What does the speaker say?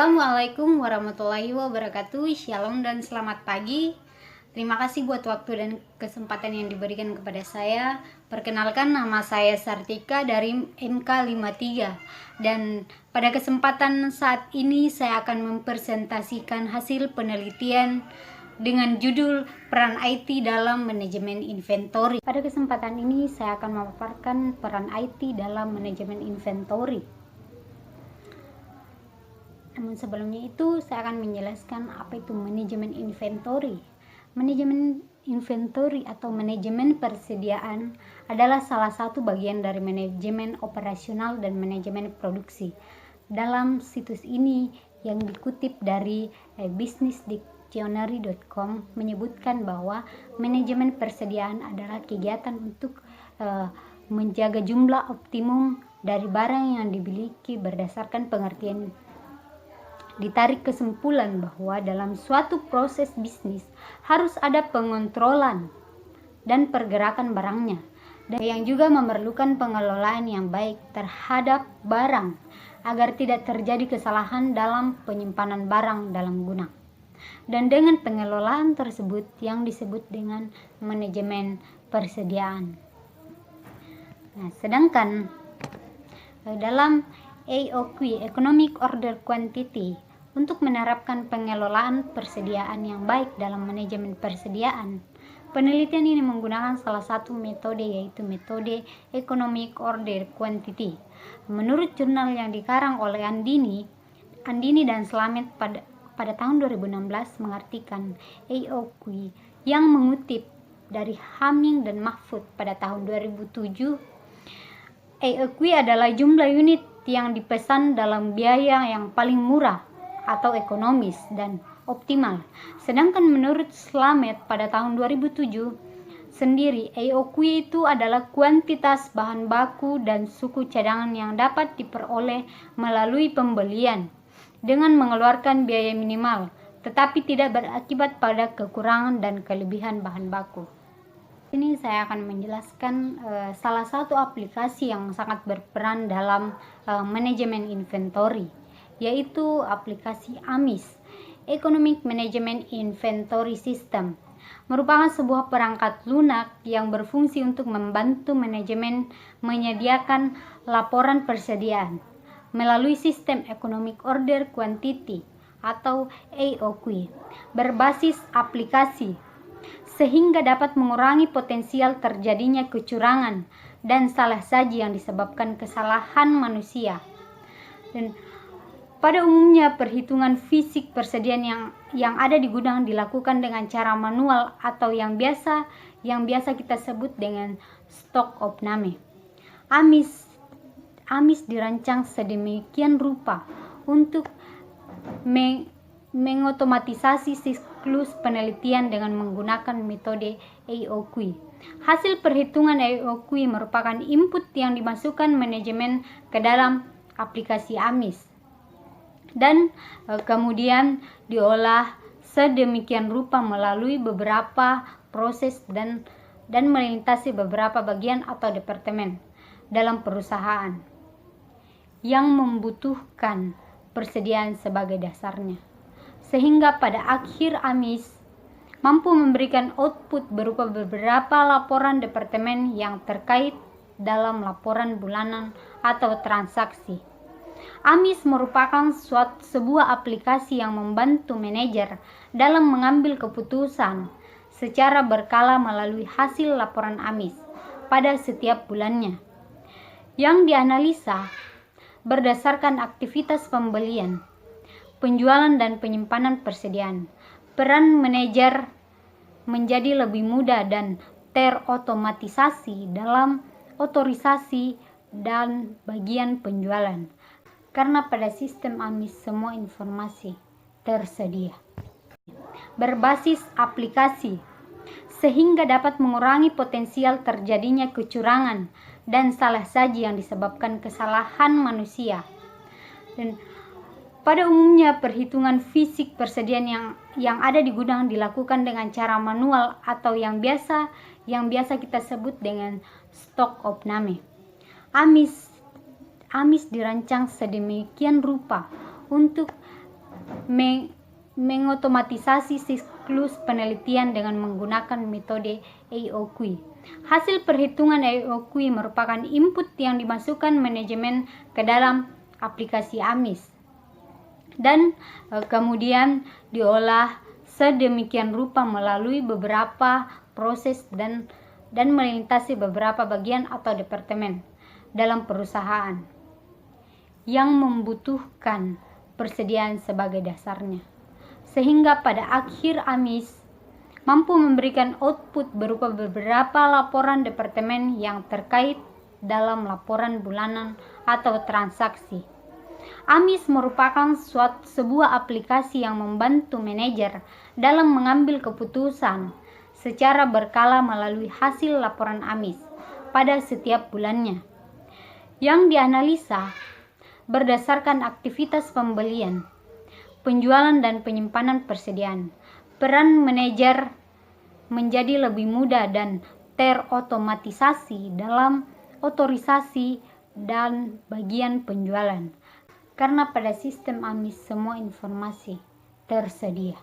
Assalamualaikum warahmatullahi wabarakatuh. Shalom dan selamat pagi. Terima kasih buat waktu dan kesempatan yang diberikan kepada saya. Perkenalkan, nama saya Sartika dari MK53. Dan pada kesempatan saat ini saya akan mempresentasikan hasil penelitian dengan judul peran IT dalam manajemen inventory. Pada kesempatan ini saya akan memaparkan peran IT dalam manajemen inventory. Namun sebelumnya itu saya akan menjelaskan apa itu manajemen inventory. Manajemen inventory atau manajemen persediaan adalah salah satu bagian dari manajemen operasional dan manajemen produksi. Dalam situs ini yang dikutip dari businessdictionary.com menyebutkan bahwa manajemen persediaan adalah kegiatan untuk menjaga jumlah optimum dari barang yang dimiliki berdasarkan pengertian. Ditarik kesimpulan bahwa dalam suatu proses bisnis harus ada pengontrolan dan pergerakan barangnya, dan yang juga memerlukan pengelolaan yang baik terhadap barang agar tidak terjadi kesalahan dalam penyimpanan barang dalam gudang. Dan dengan pengelolaan tersebut yang disebut dengan manajemen persediaan. Nah, sedangkan dalam EOQ, Economic Order Quantity, untuk menerapkan pengelolaan persediaan yang baik dalam manajemen persediaan, penelitian ini menggunakan salah satu metode, yaitu metode Economic Order Quantity. Menurut jurnal yang dikarang oleh Andini dan Slamet pada tahun 2016 mengartikan EOQ yang mengutip dari Hamming dan Mahfud pada tahun 2007, EOQ adalah jumlah unit yang dipesan dalam biaya yang paling murah atau ekonomis dan optimal. Sedangkan menurut Slamet pada tahun 2007 sendiri, EOQ itu adalah kuantitas bahan baku dan suku cadangan yang dapat diperoleh melalui pembelian dengan mengeluarkan biaya minimal, tetapi tidak berakibat pada kekurangan dan kelebihan bahan baku. Ini saya akan menjelaskan salah satu aplikasi yang sangat berperan dalam manajemen inventory, yaitu aplikasi AMIS, Economic Management Inventory System. Merupakan sebuah perangkat lunak yang berfungsi untuk membantu manajemen menyediakan laporan persediaan melalui sistem Economic Order Quantity atau EOQ berbasis aplikasi, sehingga dapat mengurangi potensial terjadinya kecurangan dan salah saji yang disebabkan kesalahan manusia. Dan pada umumnya perhitungan fisik persediaan yang ada di gudang dilakukan dengan cara manual atau yang biasa kita sebut dengan stok opname. AMIS dirancang sedemikian rupa untuk mengotomatisasi siklus penelitian dengan menggunakan metode EOQ. Hasil perhitungan EOQ merupakan input yang dimasukkan manajemen ke dalam aplikasi AMIS dan kemudian diolah sedemikian rupa melalui beberapa proses dan melintasi beberapa bagian atau departemen dalam perusahaan yang membutuhkan persediaan sebagai dasarnya, sehingga pada akhir AMIS mampu memberikan output berupa beberapa laporan departemen yang terkait dalam laporan bulanan atau transaksi. AMIS merupakan sebuah aplikasi yang membantu manajer dalam mengambil keputusan secara berkala melalui hasil laporan AMIS pada setiap bulannya, yang dianalisa berdasarkan aktivitas pembelian, penjualan, dan penyimpanan persediaan. Peran manajer menjadi lebih mudah dan terotomatisasi dalam otorisasi dan bagian penjualan, karena pada sistem AMIS semua informasi tersedia berbasis aplikasi, sehingga dapat mengurangi potensial terjadinya kecurangan dan salah saji yang disebabkan kesalahan manusia. Dan pada umumnya perhitungan fisik persediaan yang ada di gudang dilakukan dengan cara manual atau yang biasa kita sebut dengan stok opname. AMIS dirancang sedemikian rupa untuk mengotomatisasi siklus penelitian dengan menggunakan metode AOQ. Hasil perhitungan AOQ merupakan input yang dimasukkan manajemen ke dalam aplikasi AMIS dan kemudian diolah sedemikian rupa melalui beberapa proses dan melintasi beberapa bagian atau departemen dalam perusahaan yang membutuhkan persediaan sebagai dasarnya, sehingga pada akhir AMIS mampu memberikan output berupa beberapa laporan departemen yang terkait dalam laporan bulanan atau transaksi. AMIS merupakan sebuah aplikasi yang membantu manajer dalam mengambil keputusan secara berkala melalui hasil laporan AMIS pada setiap bulannya, yang dianalisa berdasarkan aktivitas pembelian, penjualan, dan penyimpanan persediaan. Peran manajer menjadi lebih mudah dan terotomatisasi dalam otorisasi dan bagian penjualan, karena pada sistem AMIS semua informasi tersedia.